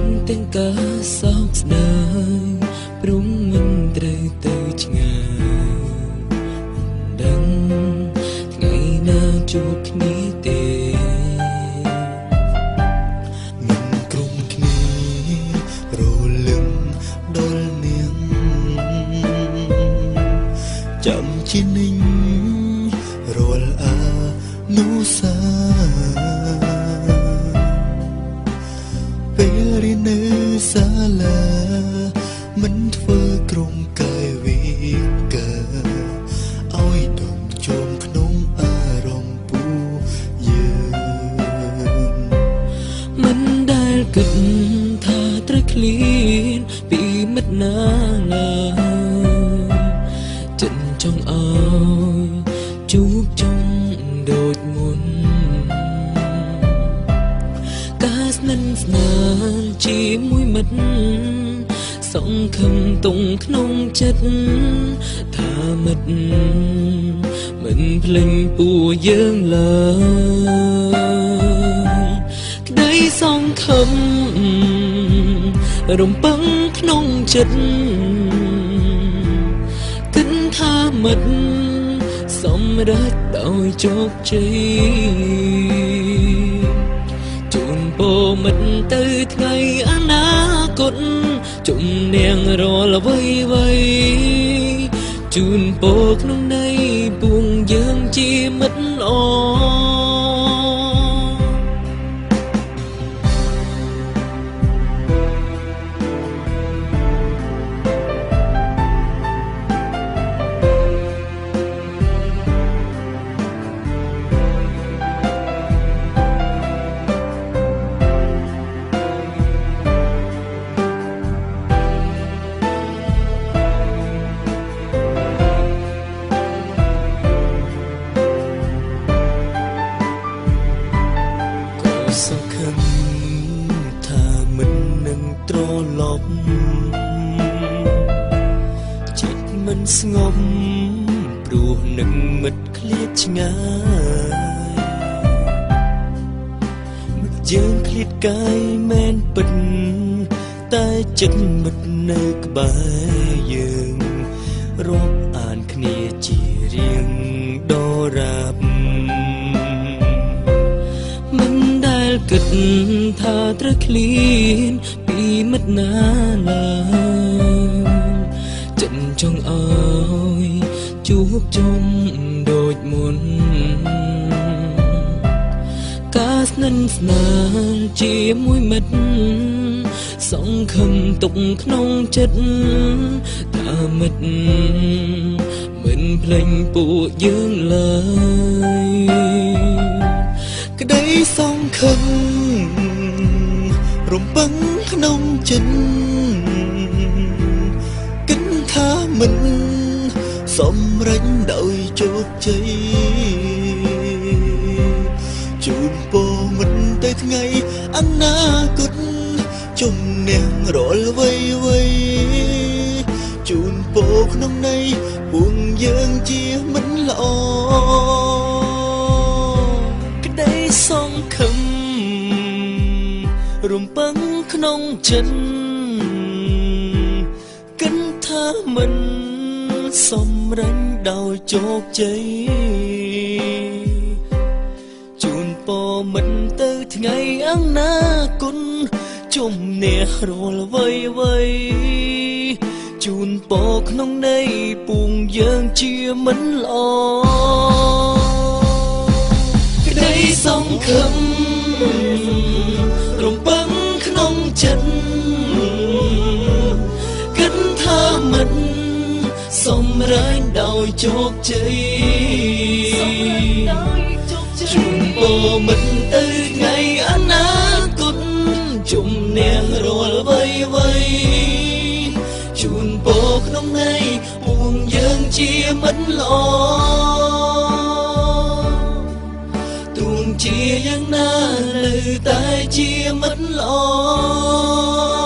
នទាំងការសោកស្ដាយព្រមមិនត្រូវទៅឆ្ងាយដឹងថ្ងៃណាជួបគ្នាទេមិនក្រុមគ្នារលឹងដល់នាងចាំជានិញរាល់អានុសាពេលរៀននៅសាលាមិនធ្វើក្រុមកាយវិការឲ្យដងជុំក្នុងអារម្មណ៍ពូយើងមិនដែលគិតថាត្រូវឃ្លានពីមិត្តណាឡើយចិនចង់ឲ្យជួបជុំដូចមុនការស្និទ្ធស្នាលជាមួយមិត្តសង្ឃឹមទុំក្នុងចិត្តថាមិត្តមិនភ្លេចពួកយើងឡើយក្តីសង្ឃឹមរំពឹងក្នុងចិត្តគិតថាមិត្តសម្រេចដោយជោគជ័យជូនពរមិត្តទៅថ្ងៃអនាគតជំនាងរាល់អ្វីជូនពរក្នុងន័យពួងយើងជាមិត្តល្អសង្ឃឹមថាមិននឹងត្រឡប់ចិត្តមិនស្ងប់ព្រោះនឹងមិត្តឃ្លាតឆ្ងាយមិត្តយើងឃ្លាតកាយមែនពិតតែចិត្តមិត្តនៅក្បែរយើងរាប់អានគ្នាជារៀងដរាបគិតថាត្រូវឃ្លានពីមិត្តណាឡើយចិនចង់ឲ្យជួបជុំដូចមុនការស្និទ្ធស្នាលជាមួយមិត្តសង្ឃឹមទុកក្នុងចិត្តថាមិត្តមិនភ្លេចពួកយើងឡើយក្តីសង្ឃឹមរំពឹងក្នុងចិត្តគិតថាមិនសម្រេចដោយជោគជ័យជូនពរមិត្តទៅថ្ងៃអនាគតជំនះរាល់អ្វីជូនពរក្នុងន័យពួកយើងជាមិត្តល្អសង្ឃឹមរំពឹងក្នុងចិត្តគិតថាមិនសម្រេចដោយជោគជ័យជូនពរមិត្តទៅថ្ងៃអនាគតជំនះរាល់អ្វីជូនពរក្នុងន័យពួកយើងជាមិត្តល្អសង្ឃឹមរំពឹងក្នុងចិត្តគិតថាមិត្តសម្រេចដោយជោគជ័យជូនពរមិត្តទៅថ្ងៃអនាគតជំនះរាល់អ្វីជូនពរក្នុងន័យពួកយើងជាមិត្តល្អជាយ៉ាងណានៅតែជាមិត្តល្អ